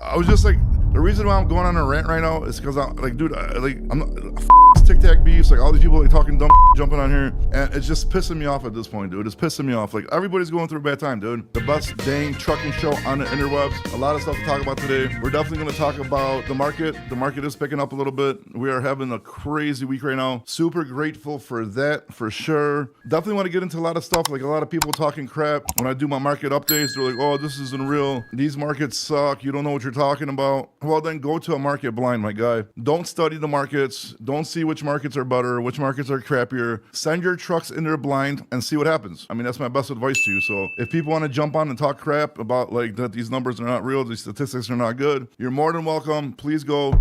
I was just like, the reason why I'm going on a rant right now is because I'm like, dude, I'm not Tic Tac beefs, like all these people like talking dumb jumping on here, and it's just pissing me off at this point, dude. It's pissing me off. Like everybody's going through a bad time, dude. The best dang trucking show on the interwebs. A lot of stuff to talk about today. We're definitely going to talk about the market. The market is picking up a little bit. We are having a crazy week right now. Super grateful for that, for sure. Definitely want to get into a lot of stuff. Like a lot of people talking crap when I do my market updates. They're like, oh, this isn't real. These markets suck. You don't know what you're talking about. Well, then go to a market blind, my guy. Don't study the markets. Don't see which markets are better, which markets are crappier. Send your trucks in there blind and see what happens. I mean, that's my best advice to you. So if people want to jump on and talk crap about like that these numbers are not real, these statistics are not good, you're more than welcome. Please go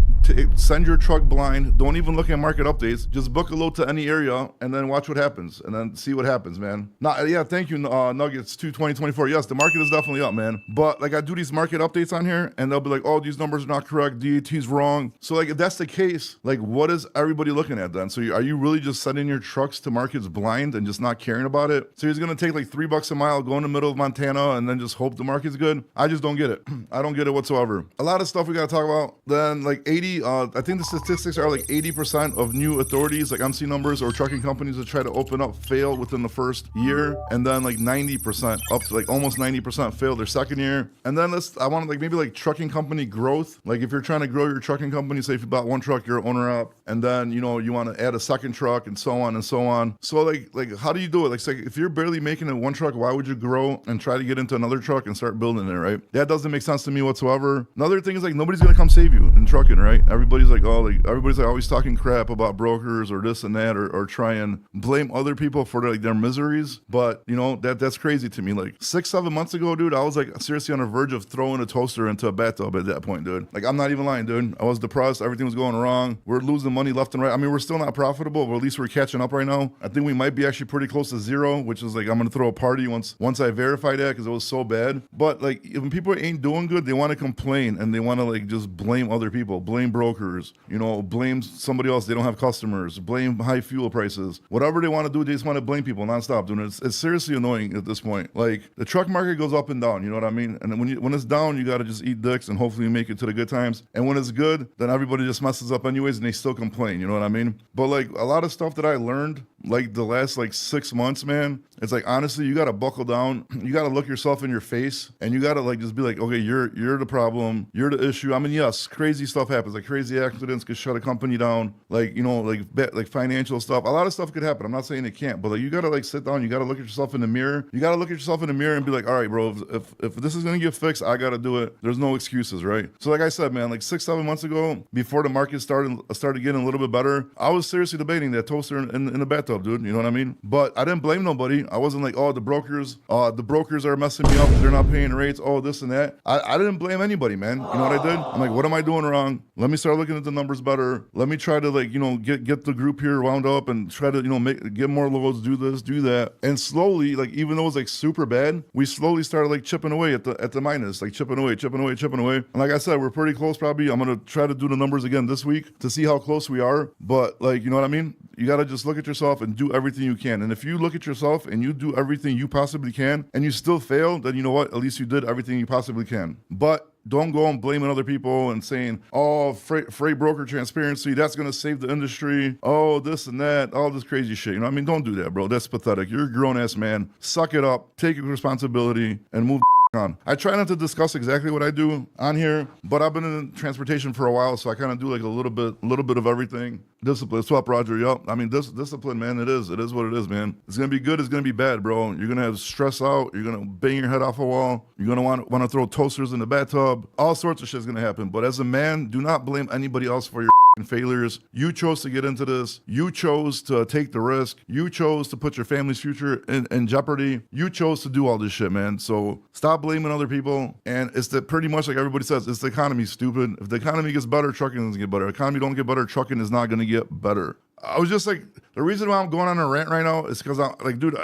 send your truck blind. Don't even look at market updates. Just book a load to any area and then watch what happens and then see what happens, man. Yeah, thank you, Nuggets 2024. Yes, the market is definitely up, man. But like I do these market updates on here and they'll be like, oh, these numbers are not correct. DAT's wrong. So like if that's the case, like what is everybody looking at then? So are you really just sending your trucks to markets blind and just not caring about it? So he's going to take like $3 a mile, go in the middle of Montana and then just hope the market's good? I just don't get it. I don't get it whatsoever. A lot of stuff we got to talk about. Then like I think the statistics are like 80% of new authorities, like MC numbers or trucking companies that try to open up fail within the first year. And then like 90%, up to like almost 90% fail their second year. And then I want like maybe like trucking company growth. Like if you're trying to grow your trucking company, say if you bought one truck, you're an owner up, and then you want to add a second truck and so on and so on. So like how do you do it? Like if you're barely making it one truck, why would you grow and try to get into another truck and start building it, right? That doesn't make sense to me whatsoever. Another thing is like nobody's gonna come save you in trucking, right? Everybody's like always talking crap about brokers or this and that, or try and blame other people for their miseries. But that's crazy to me. Like 6-7 months ago, dude, I was like seriously on the verge of throwing a toaster into a bathtub at that point, dude. Like I'm not even lying, dude. I was depressed. Everything was going wrong. We're losing money left and right. I mean, we're still not profitable, but at least we're catching up right now. I think we might be actually pretty close to zero, which is like I'm gonna throw a party once I verify that because it was so bad. But like when people ain't doing good, they want to complain and they want to like just blame other people, blame brokers, blame somebody else. They don't have customers, blame high fuel prices, whatever they want to do. They just want to blame people nonstop, dude. It's seriously annoying at this point. Like the truck market goes up and down, you know what I mean? And when it's down, you got to just eat dicks and hopefully you make it to the good times. And when it's good, then everybody just messes up anyways and they still complain, you know what I mean? But like a lot of stuff that I learned like the last like 6 months, man, it's like honestly you got to buckle down. You got to look yourself in your face and you got to like just be like, okay, you're the problem, you're the issue. I mean, yes, crazy stuff happens, like crazy accidents could shut a company down, like like financial stuff. A lot of stuff could happen. I'm not saying it can't, but like you got to like sit down, you got to look at yourself in the mirror. You got to look at yourself in the mirror and be like, all right, bro, if this is going to get fixed, I got to do it. There's no excuses, right? So like I said, man, like 6-7 months ago, before the market started getting a little bit better, I was seriously debating that toaster in the bathtub, dude. You know what I mean? But I didn't blame nobody. I wasn't like, oh, the brokers are messing me up. They're not paying rates. Oh, this and that. I didn't blame anybody, man. You know what I did? I'm like, what am I doing wrong? Let me start looking at the numbers better. Let me try to like, get the group here wound up and try to, get more loads, do this, do that. And slowly, like, even though it was like super bad, we slowly started like chipping away at the minus, like chipping away. And like I said, we're pretty close probably. I'm going to try to do the numbers again this week to see how close we are. But like, you know what I mean? You got to just look at yourself and do everything you can. And if you look at yourself and you do everything you possibly can and you still fail, then you know what? At least you did everything you possibly can. But don't go on blaming other people and saying, oh, freight broker transparency, that's going to save the industry. Oh, this and that, all this crazy shit. You know what I mean? Don't do that, bro. That's pathetic. You're a grown-ass man. Suck it up. Take your responsibility and move on. I try not to discuss exactly what I do on here, but I've been in transportation for a while, so I kind of do like a little bit of everything. Discipline. What's up, Roger? Yup. I mean, discipline, man. It is what it is, man. It's gonna be good. It's gonna be bad, bro. You're gonna have stress out. You're gonna bang your head off a wall. You're gonna want to throw toasters in the bathtub. All sorts of shit's gonna happen. But as a man, do not blame anybody else for your failures. You chose to get into this. You chose to take the risk. You chose to put your family's future in jeopardy. You chose to do all this shit, man. So stop blaming other people. And it's pretty much like everybody says, it's the economy, stupid. If the economy gets better, trucking doesn't get better. If the economy don't get better, trucking is not going to get better. I was just like, the reason why I'm going on a rant right now is because I'm like, dude,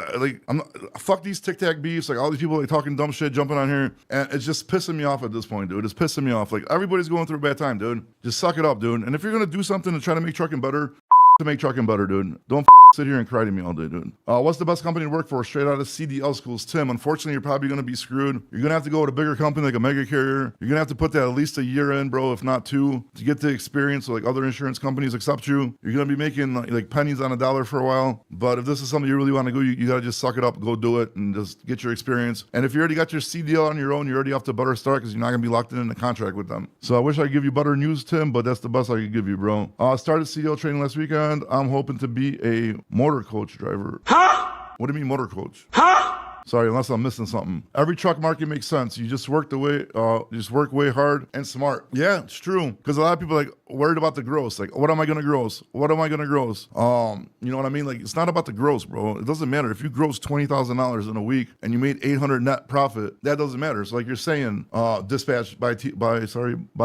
fuck these Tic Tac beefs, like all these people like talking dumb shit, jumping on here, and it's just pissing me off at this point, dude. It's pissing me off. Like everybody's going through a bad time, dude. Just suck it up, dude. And if you're gonna do something to try to make trucking better, to make trucking better, dude. Don't sit here and cry to me all day, dude. What's the best company to work for straight out of CDL schools? Tim, unfortunately, you're probably going to be screwed. You're going to have to go with a bigger company like a mega carrier. You're going to have to put that at least a year in, bro, if not 2, to get the experience so like other insurance companies accept you. You're going to be making like pennies on a dollar for a while. But if this is something you really want to go, you got to just suck it up, go do it, and just get your experience. And if you already got your CDL on your own, you're already off to a better start because you're not going to be locked in a contract with them. So I wish I could give you better news, Tim, but that's the best I could give you, bro. Started CDL training last weekend. I'm hoping to be a motor coach driver. Huh? What do you mean motor coach? Huh? Sorry, unless I'm missing something. Every truck market makes sense. You just work way hard and smart. Yeah, it's true. Because a lot of people are like worried about the gross. Like, what am I gonna gross? What am I gonna gross? You know what I mean? Like, it's not about the gross, bro. It doesn't matter if you gross $20,000 in a week and you made 800 net profit. That doesn't matter. So like you're saying, dispatch by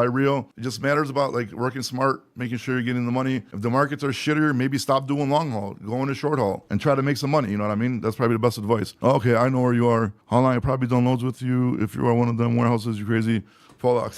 Rio. It just matters about like working smart, making sure you're getting the money. If the markets are shittier, maybe stop doing long haul, go into short haul, and try to make some money. You know what I mean? That's probably the best advice. Okay, I know where you are. How long I probably done loads with you. If you are one of them warehouses, you crazy. Pollock.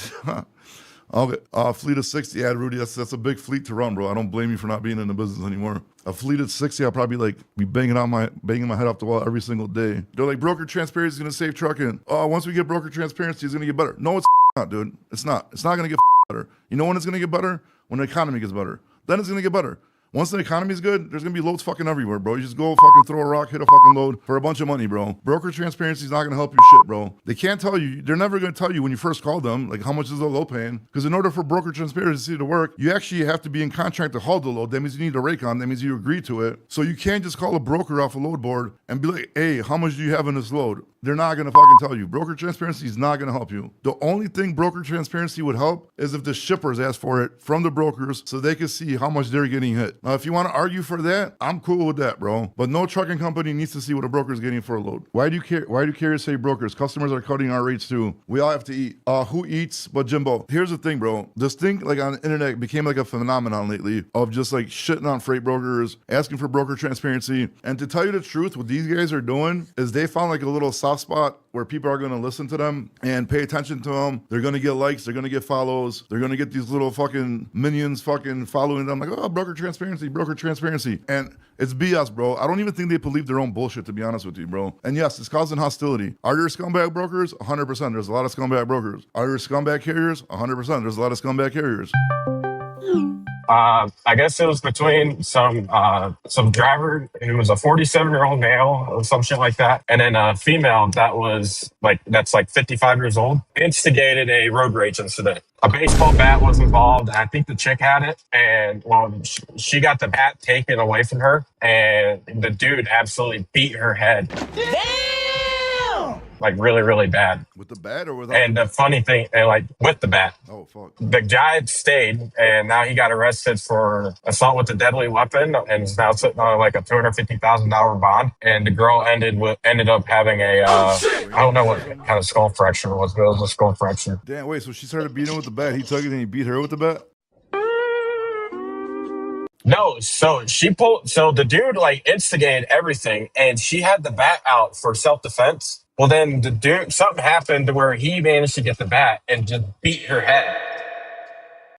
Okay, fleet of 60. Yeah, Rudy, that's a big fleet to run, bro. I don't blame you for not being in the business anymore. A fleet of 60, I'll probably like be banging my head off the wall every single day. They're like, broker transparency is gonna save trucking. Oh, once we get broker transparency, it's gonna get better. No, it's not, dude. It's not. It's not gonna get better. You know when it's gonna get better? When the economy gets better. Then it's gonna get better. Once the economy's good, there's gonna be loads fucking everywhere, bro. You just go fucking throw a rock, hit a fucking load for a bunch of money, bro. Broker transparency is not gonna help you shit, bro. They can't tell you, they're never gonna tell you when you first call them, like how much is the load paying. Because in order for broker transparency to work, you actually have to be in contract to haul the load. That means you need a rake on, that means you agree to it. So you can't just call a broker off a load board and be like, hey, how much do you have in this load? They're not gonna fucking tell you. Broker transparency is not gonna help you. The only thing broker transparency would help is if the shippers ask for it from the brokers so they can see how much they're getting hit. Now, if you wanna argue for that, I'm cool with that, bro. But no trucking company needs to see what a broker's getting for a load. Why do carriers say brokers? Customers are cutting our rates too. We all have to eat. Who eats but Jimbo? Here's the thing, bro. This thing like on the internet became like a phenomenon lately of just like shitting on freight brokers, asking for broker transparency. And to tell you the truth, what these guys are doing is they found like a little soft spot where people are going to listen to them and pay attention to them. They're going to get likes. They're going to get follows. They're going to get these little fucking minions fucking following them like, oh, broker transparency. And it's BS, bro. I don't even think they believe their own bullshit, to be honest with you, bro. And yes, it's causing hostility. Are there scumbag brokers? 100%. There's a lot of scumbag brokers. Are there scumbag carriers? 100%. There's a lot of scumbag carriers. I guess it was between some driver who was a 47-year-old male or some shit like that, and then a female that's like 55 years old, instigated a road rage incident. A baseball bat was involved. I think the chick had it, and she got the bat taken away from her, and the dude absolutely beat her head. Damn! Like really, really bad. With the bat or without? And the funny thing, like with the bat. Oh, fuck. The guy stayed, and now he got arrested for assault with a deadly weapon, and is now sitting on like a $250,000 bond. And the girl ended up having a, I don't know what kind of skull fracture it was, but it was a skull fracture. Damn, wait, so she started beating him with the bat. He took it and he beat her with the bat? No, so the dude like instigated everything, and she had the bat out for self-defense. Well, then something happened to where he managed to get the bat and just beat her head.